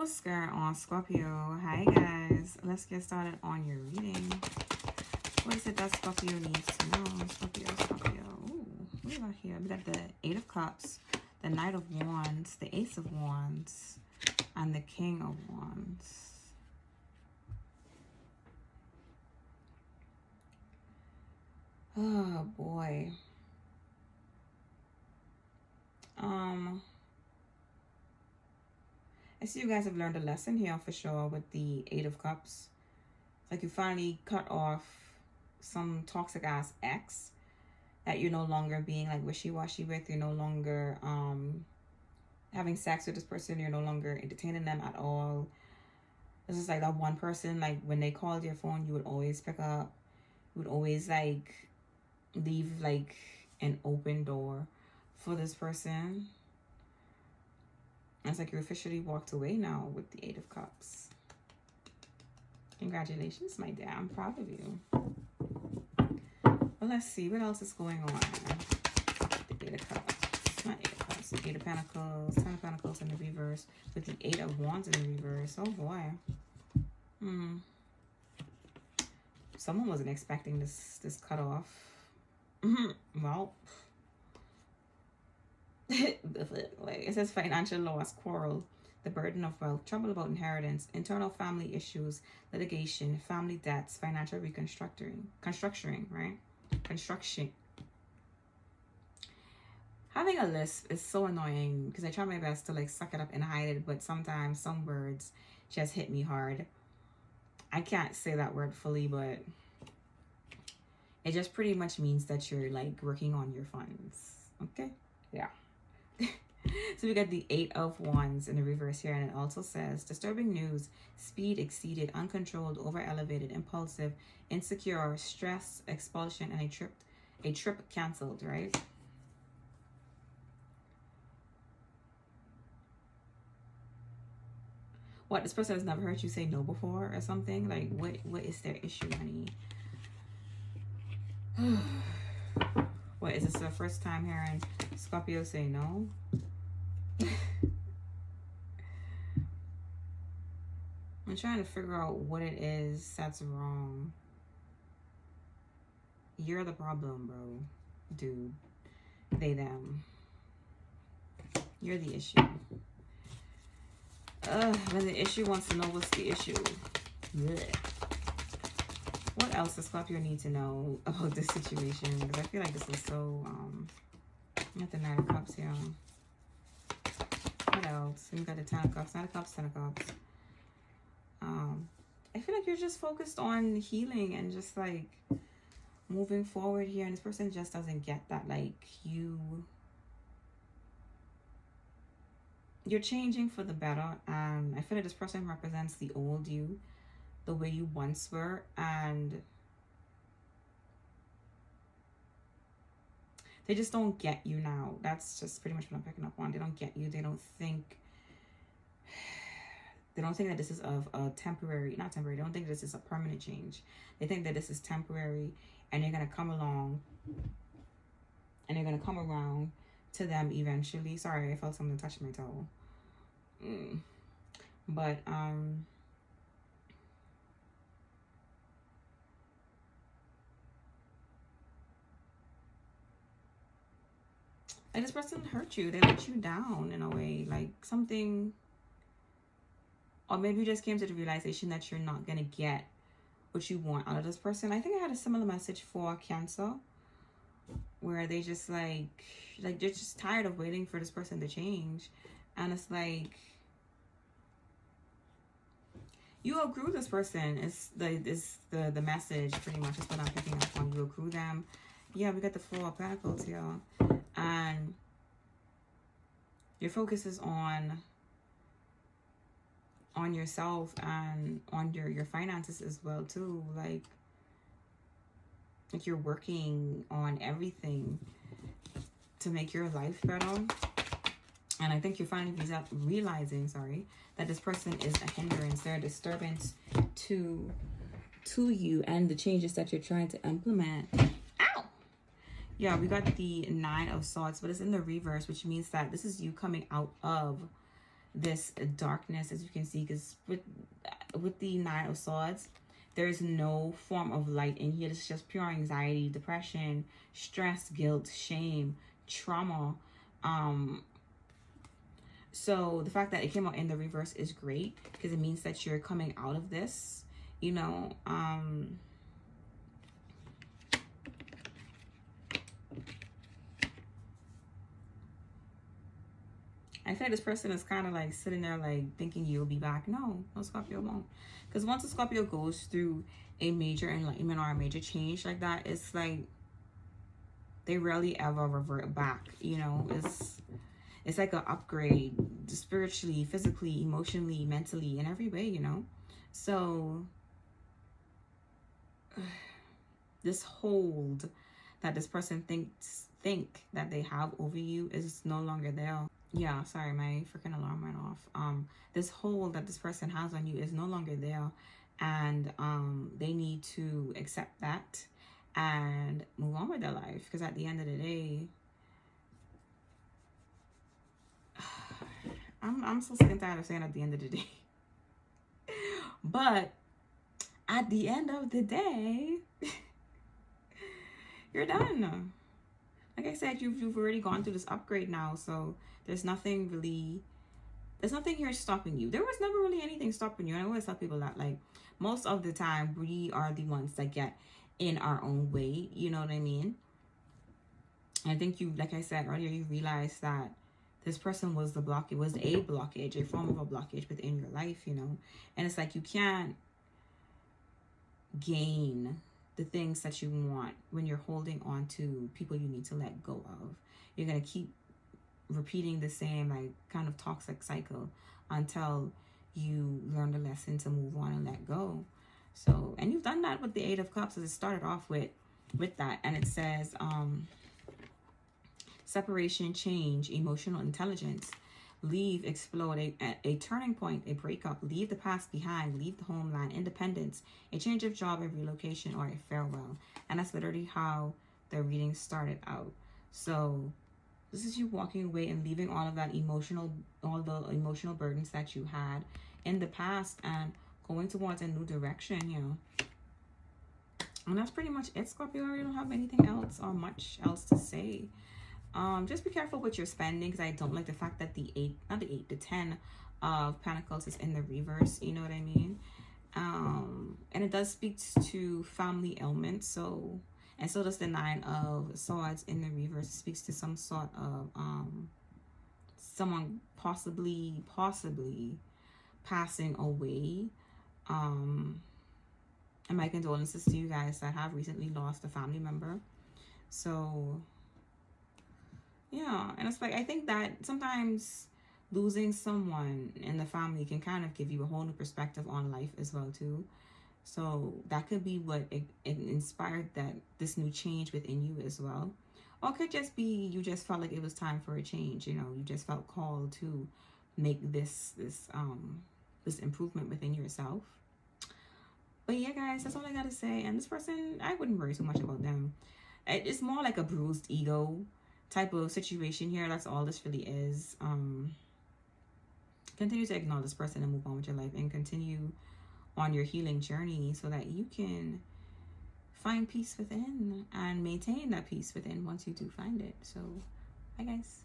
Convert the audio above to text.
What's going on, Scorpio? Hi guys, let's get started on your reading. What is it that Scorpio needs to know? Scorpio. Ooh, what do we got here? We got the Eight of Cups, the Knight of Wands, the Ace of Wands, and the King of Wands. Oh boy. I see you guys have learned a lesson here for sure with the Eight of Cups. It's like you finally cut off some toxic ass ex that you're no longer being like wishy-washy with. You're no longer having sex with this person. You're no longer entertaining them at all. This is like that one person, like when they called your phone, you would always pick up. You would always like leave like an open door for this person. It's like you officially walked away now with the Eight of Cups. Congratulations, my dear. I'm proud of you. Well, let's see what else is going on. The Eight of Cups. Not Eight of Cups. The Eight of Pentacles. Ten of Pentacles in the reverse. With the Eight of Wands in the reverse. Oh, boy. Someone wasn't expecting this cutoff. Well... like it says financial loss, quarrel, the burden of wealth, trouble about inheritance, internal family issues, litigation, family debts, financial construction, right? Construction. Having a list is so annoying because I try my best to like suck it up and hide it, but sometimes some words just hit me hard. I can't say that word fully, but it just pretty much means that you're like working on your funds. Okay? Yeah. So we got the Eight of Wands in the reverse here, and it also says disturbing news, speed exceeded, uncontrolled, over elevated, impulsive, insecure, stress, expulsion, and a trip canceled, right? What, this person has never heard you say no before or something? Like what is their issue, honey? What, is this the first time hearing Scorpio say no? I'm trying to figure out what it is that's wrong. You're the problem, bro. Dude. They, them. You're the issue. When the issue wants to know what's the issue. Blech. What else does Scorpio need to know about this situation? Because I feel like this is so, got the Nine of Cups here. What else? We got the Ten of Cups, Nine of Cups, Ten of Cups. I feel like you're just focused on healing and just like moving forward here, and this person just doesn't get that. Like you're changing for the better, and I feel like this person represents the old you, the way you once were, and they just don't get you now. That's just pretty much what I'm picking up on. They don't get you. They don't think that this is of a temporary, not temporary, they don't think this is a permanent change. They think that this is temporary, and you're going to come along and you're going to come around to them eventually. Sorry, I felt something touch my toe. But like this person hurt you. They let you down in a way, like something. Or maybe you just came to the realization that you're not going to get what you want out of this person. I think I had a similar message for Cancer, where they just like they're just tired of waiting for this person to change. And it's like, you outgrew this person. It's the message pretty much is what I'm picking up on. You outgrew them. Yeah, we got the Four of Pentacles here. And your focus is on yourself and on your finances as well too. Like you're working on everything to make your life better. And I think you're finally realizing, that this person is a hindrance. They're a disturbance to you and the changes that you're trying to implement. Ow! Yeah, we got the Nine of Swords, but it's in the reverse, which means that this is you coming out of this darkness, as you can see, because with the Nine of Swords, there's no form of light in here. It's just pure anxiety, depression, stress, guilt, shame, trauma. So the fact that it came out in the reverse is great, because it means that you're coming out of this, you know. I feel like this person is kind of like sitting there like thinking you'll be back. No, Scorpio won't. Because once a Scorpio goes through a major enlightenment or a major change like that, it's like they rarely ever revert back. You know, it's like an upgrade spiritually, physically, emotionally, mentally, in every way, you know. So this hold that this person think that they have over you is no longer there. Yeah, sorry, my freaking alarm went off. This hold that this person has on you is no longer there, and they need to accept that and move on with their life, because at the end of the day, I'm so sick and tired of saying at the end of the day. But at the end of the day, you're done. Like I said, you've already gone through this upgrade now, so there's nothing here stopping you. There was never really anything stopping you. And I always tell people that, like, most of the time we are the ones that get in our own way, you know what I mean? I think you, like I said earlier, you realize that this person was the block. It was a blockage, a form of a blockage within your life, you know. And it's like you can't gain the things that you want when you're holding on to people you need to let go of. You're gonna keep repeating the same like kind of toxic cycle until you learn the lesson to move on and let go. So, and you've done that with the Eight of Cups, as it started off with that, and it says separation, change, emotional intelligence, leave, explode, a turning point, a breakup, leave the past behind, leave the homeland, independence, a change of job, a relocation, or a farewell. And that's literally how the reading started out. So this is you walking away and leaving all of that all the emotional burdens that you had in the past and going towards a new direction, you know. And that's pretty much it, Scorpio. I really don't have anything else or much else to say. Just be careful with your spending, because I don't like the fact that the 10 of Pentacles is in the reverse, you know what I mean? And it does speak to family ailments, so, and so does the 9 of Swords in the reverse. It speaks to some sort of someone possibly passing away. And my condolences to you guys that have recently lost a family member. So yeah, and it's like, I think that sometimes losing someone in the family can kind of give you a whole new perspective on life as well too. So that could be what it inspired this new change within you as well. Or it could just be you just felt like it was time for a change, you know, you just felt called to make this improvement within yourself. But yeah, guys, that's all I gotta say. And this person, I wouldn't worry too much about them. It's more like a bruised ego type of situation here. That's all this really is. Continue to ignore this person and move on with your life, and continue on your healing journey so that you can find peace within and maintain that peace within once you do find it. So bye, guys.